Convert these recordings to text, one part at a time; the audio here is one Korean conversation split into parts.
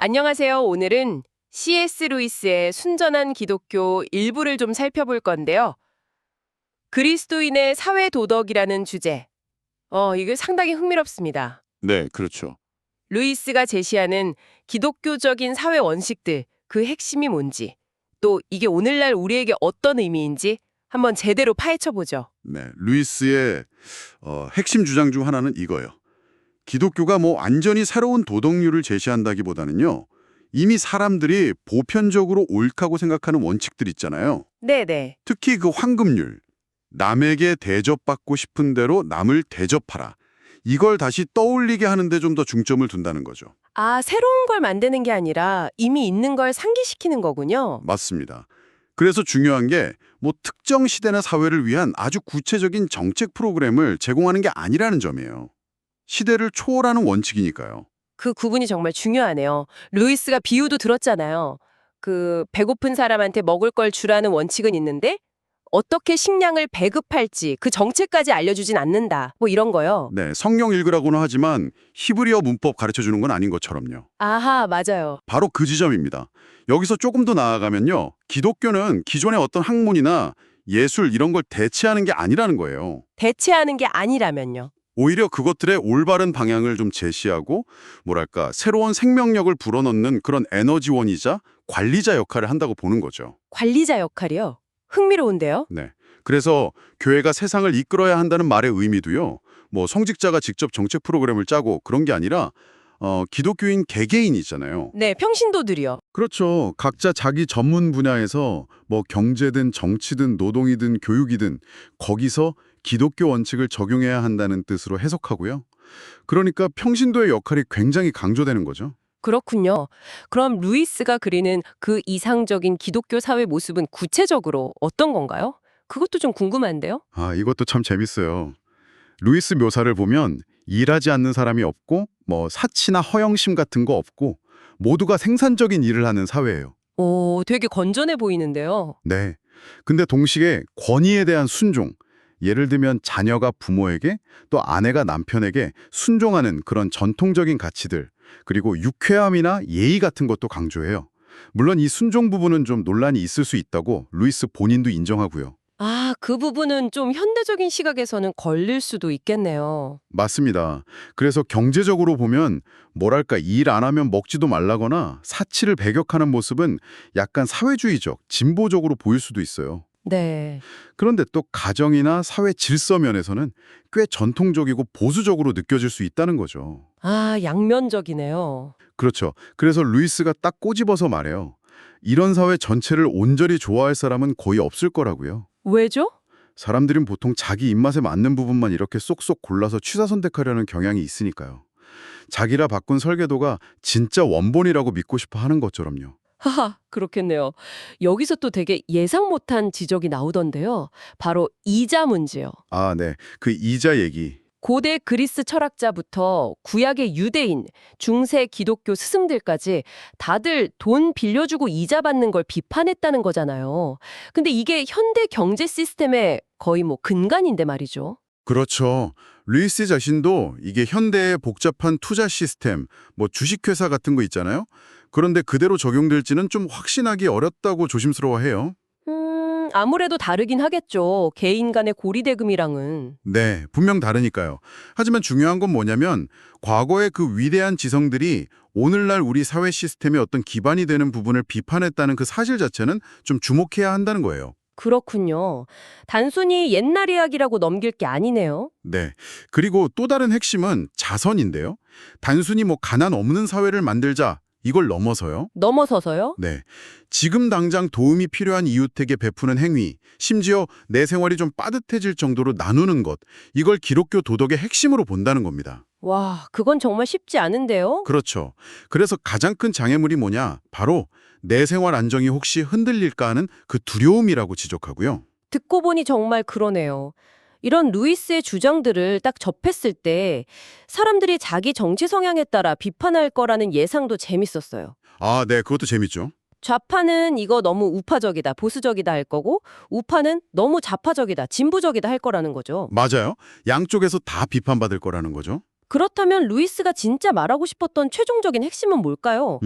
안녕하세요. 오늘은 C.S. 루이스의 순전한 기독교 일부를 좀 살펴볼 건데요. 그리스도인의 사회 도덕이라는 주제. 이게 상당히 흥미롭습니다. 네, 그렇죠. 루이스가 제시하는 기독교적인 사회 원칙들, 그 핵심이 뭔지, 또 이게 오늘날 우리에게 어떤 의미인지 한번 제대로 파헤쳐 보죠. 네, 루이스의 핵심 주장 중 하나는 이거예요. 기독교가 뭐 완전히 새로운 도덕률을 제시한다기보다는요. 이미 사람들이 보편적으로 옳다고 생각하는 원칙들 있잖아요. 네네. 특히 그 황금률, 남에게 대접받고 싶은 대로 남을 대접하라. 이걸 다시 떠올리게 하는데 좀 더 중점을 둔다는 거죠. 새로운 걸 만드는 게 아니라 이미 있는 걸 상기시키는 거군요. 맞습니다. 그래서 중요한 게 뭐 특정 시대나 사회를 위한 아주 구체적인 정책 프로그램을 제공하는 게 아니라는 점이에요. 시대를 초월하는 원칙이니까요. 그 구분이 정말 중요하네요. 루이스가 비유도 들었잖아요. 그 배고픈 사람한테 먹을 걸 주라는 원칙은 있는데 어떻게 식량을 배급할지 그 정책까지 알려주진 않는다. 뭐 이런 거요. 네, 성경 읽으라고는 하지만 히브리어 문법 가르쳐주는 건 아닌 것처럼요. 아하, 맞아요. 바로 그 지점입니다. 여기서 조금 더 나아가면요. 기독교는 기존의 어떤 학문이나 예술 이런 걸 대체하는 게 아니라는 거예요. 대체하는 게 아니라면요. 오히려 그것들의 올바른 방향을 좀 제시하고 뭐랄까 새로운 생명력을 불어넣는 그런 에너지원이자 관리자 역할을 한다고 보는 거죠. 관리자 역할이요. 흥미로운데요. 네. 그래서 교회가 세상을 이끌어야 한다는 말의 의미도요. 뭐 성직자가 직접 정책 프로그램을 짜고 그런 게 아니라 기독교인 개개인이잖아요. 네, 평신도들이요. 그렇죠. 각자 자기 전문 분야에서 뭐 경제든 정치든 노동이든 교육이든 거기서 기독교 원칙을 적용해야 한다는 뜻으로 해석하고요. 그러니까 평신도의 역할이 굉장히 강조되는 거죠. 그렇군요. 그럼 루이스가 그리는 그 이상적인 기독교 사회 모습은 구체적으로 어떤 건가요? 그것도 좀 궁금한데요. 아, 이것도 참 재밌어요. 루이스 묘사를 보면 일하지 않는 사람이 없고 뭐 사치나 허영심 같은 거 없고 모두가 생산적인 일을 하는 사회예요. 오, 되게 건전해 보이는데요. 네. 근데 동시에 권위에 대한 순종, 예를 들면 자녀가 부모에게 또 아내가 남편에게 순종하는 그런 전통적인 가치들, 그리고 유쾌함이나 예의 같은 것도 강조해요. 물론 이 순종 부분은 좀 논란이 있을 수 있다고 루이스 본인도 인정하고요. 그 부분은 좀 현대적인 시각에서는 걸릴 수도 있겠네요. 맞습니다. 그래서 경제적으로 보면 뭐랄까 일 안 하면 먹지도 말라거나 사치를 배격하는 모습은 약간 사회주의적, 진보적으로 보일 수도 있어요. 네. 그런데 또 가정이나 사회 질서 면에서는 꽤 전통적이고 보수적으로 느껴질 수 있다는 거죠. 양면적이네요. 그렇죠. 그래서 루이스가 딱 꼬집어서 말해요. 이런 사회 전체를 온전히 좋아할 사람은 거의 없을 거라고요. 왜죠? 사람들은 보통 자기 입맛에 맞는 부분만 이렇게 쏙쏙 골라서 취사선택하려는 경향이 있으니까요. 자기라 바꾼 설계도가 진짜 원본이라고 믿고 싶어 하는 것처럼요. 하하, 그렇겠네요. 여기서 또 되게 예상 못한 지적이 나오던데요. 바로 이자 문제요. 아, 네. 그 이자 얘기. 고대 그리스 철학자부터 구약의 유대인, 중세 기독교 스승들까지 다들 돈 빌려주고 이자 받는 걸 비판했다는 거잖아요. 근데 이게 현대 경제 시스템의 거의 뭐 근간인데 말이죠. 그렇죠. 루이스 자신도 이게 현대의 복잡한 투자 시스템, 뭐 주식회사 같은 거 있잖아요. 그런데 그대로 적용될지는 좀 확신하기 어렵다고 조심스러워해요. 아무래도 다르긴 하겠죠. 개인 간의 고리대금이랑은. 네, 분명 다르니까요. 하지만 중요한 건 뭐냐면 과거의 그 위대한 지성들이 오늘날 우리 사회 시스템의 어떤 기반이 되는 부분을 비판했다는 그 사실 자체는 좀 주목해야 한다는 거예요. 그렇군요. 단순히 옛날 이야기라고 넘길 게 아니네요. 네. 그리고 또 다른 핵심은 자선인데요. 단순히 뭐 가난 없는 사회를 만들자 이걸 넘어서요. 넘어서서요? 네. 지금 당장 도움이 필요한 이웃에게 베푸는 행위, 심지어 내 생활이 좀 빠듯해질 정도로 나누는 것, 이걸 기독교 도덕의 핵심으로 본다는 겁니다. 와, 그건 정말 쉽지 않은데요? 그렇죠. 그래서 가장 큰 장애물이 뭐냐? 바로 내 생활 안정이 혹시 흔들릴까 하는 그 두려움이라고 지적하고요. 듣고 보니 정말 그러네요. 이런 루이스의 주장들을 딱 접했을 때 사람들이 자기 정치 성향에 따라 비판할 거라는 예상도 재밌었어요. 아, 네. 그것도 재밌죠. 좌파는 이거 너무 우파적이다, 보수적이다 할 거고 우파는 너무 좌파적이다, 진보적이다 할 거라는 거죠. 맞아요. 양쪽에서 다 비판받을 거라는 거죠. 그렇다면 루이스가 진짜 말하고 싶었던 최종적인 핵심은 뭘까요?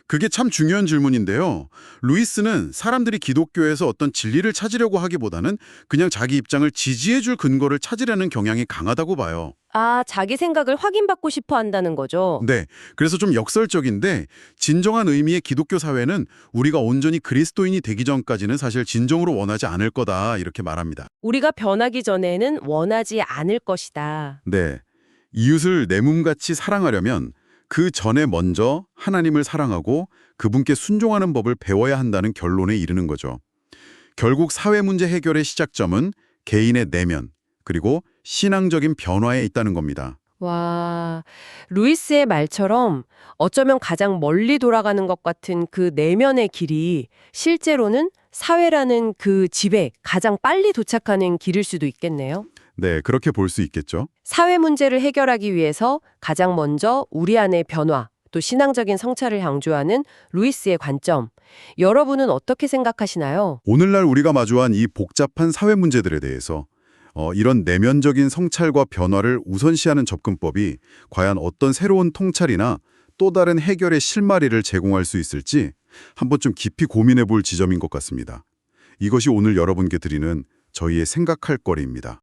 그게 참 중요한 질문인데요. 루이스는 사람들이 기독교에서 어떤 진리를 찾으려고 하기보다는 그냥 자기 입장을 지지해줄 근거를 찾으려는 경향이 강하다고 봐요. 아, 자기 생각을 확인받고 싶어 한다는 거죠. 네, 그래서 좀 역설적인데 진정한 의미의 기독교 사회는 우리가 온전히 그리스도인이 되기 전까지는 사실 진정으로 원하지 않을 거다 이렇게 말합니다. 우리가 변하기 전에는 원하지 않을 것이다. 네, 이웃을 내 몸같이 사랑하려면 그 전에 먼저 하나님을 사랑하고 그분께 순종하는 법을 배워야 한다는 결론에 이르는 거죠. 결국 사회 문제 해결의 시작점은 개인의 내면, 그리고 신앙적인 변화에 있다는 겁니다. 와, 루이스의 말처럼 어쩌면 가장 멀리 돌아가는 것 같은 그 내면의 길이 실제로는 사회라는 그 집에 가장 빨리 도착하는 길일 수도 있겠네요. 네, 그렇게 볼 수 있겠죠. 사회 문제를 해결하기 위해서 가장 먼저 우리 안의 변화, 또 신앙적인 성찰을 강조하는 루이스의 관점. 여러분은 어떻게 생각하시나요? 오늘날 우리가 마주한 이 복잡한 사회 문제들에 대해서 이런 내면적인 성찰과 변화를 우선시하는 접근법이 과연 어떤 새로운 통찰이나 또 다른 해결의 실마리를 제공할 수 있을지 한번 좀 깊이 고민해 볼 지점인 것 같습니다. 이것이 오늘 여러분께 드리는 저희의 생각할 거리입니다.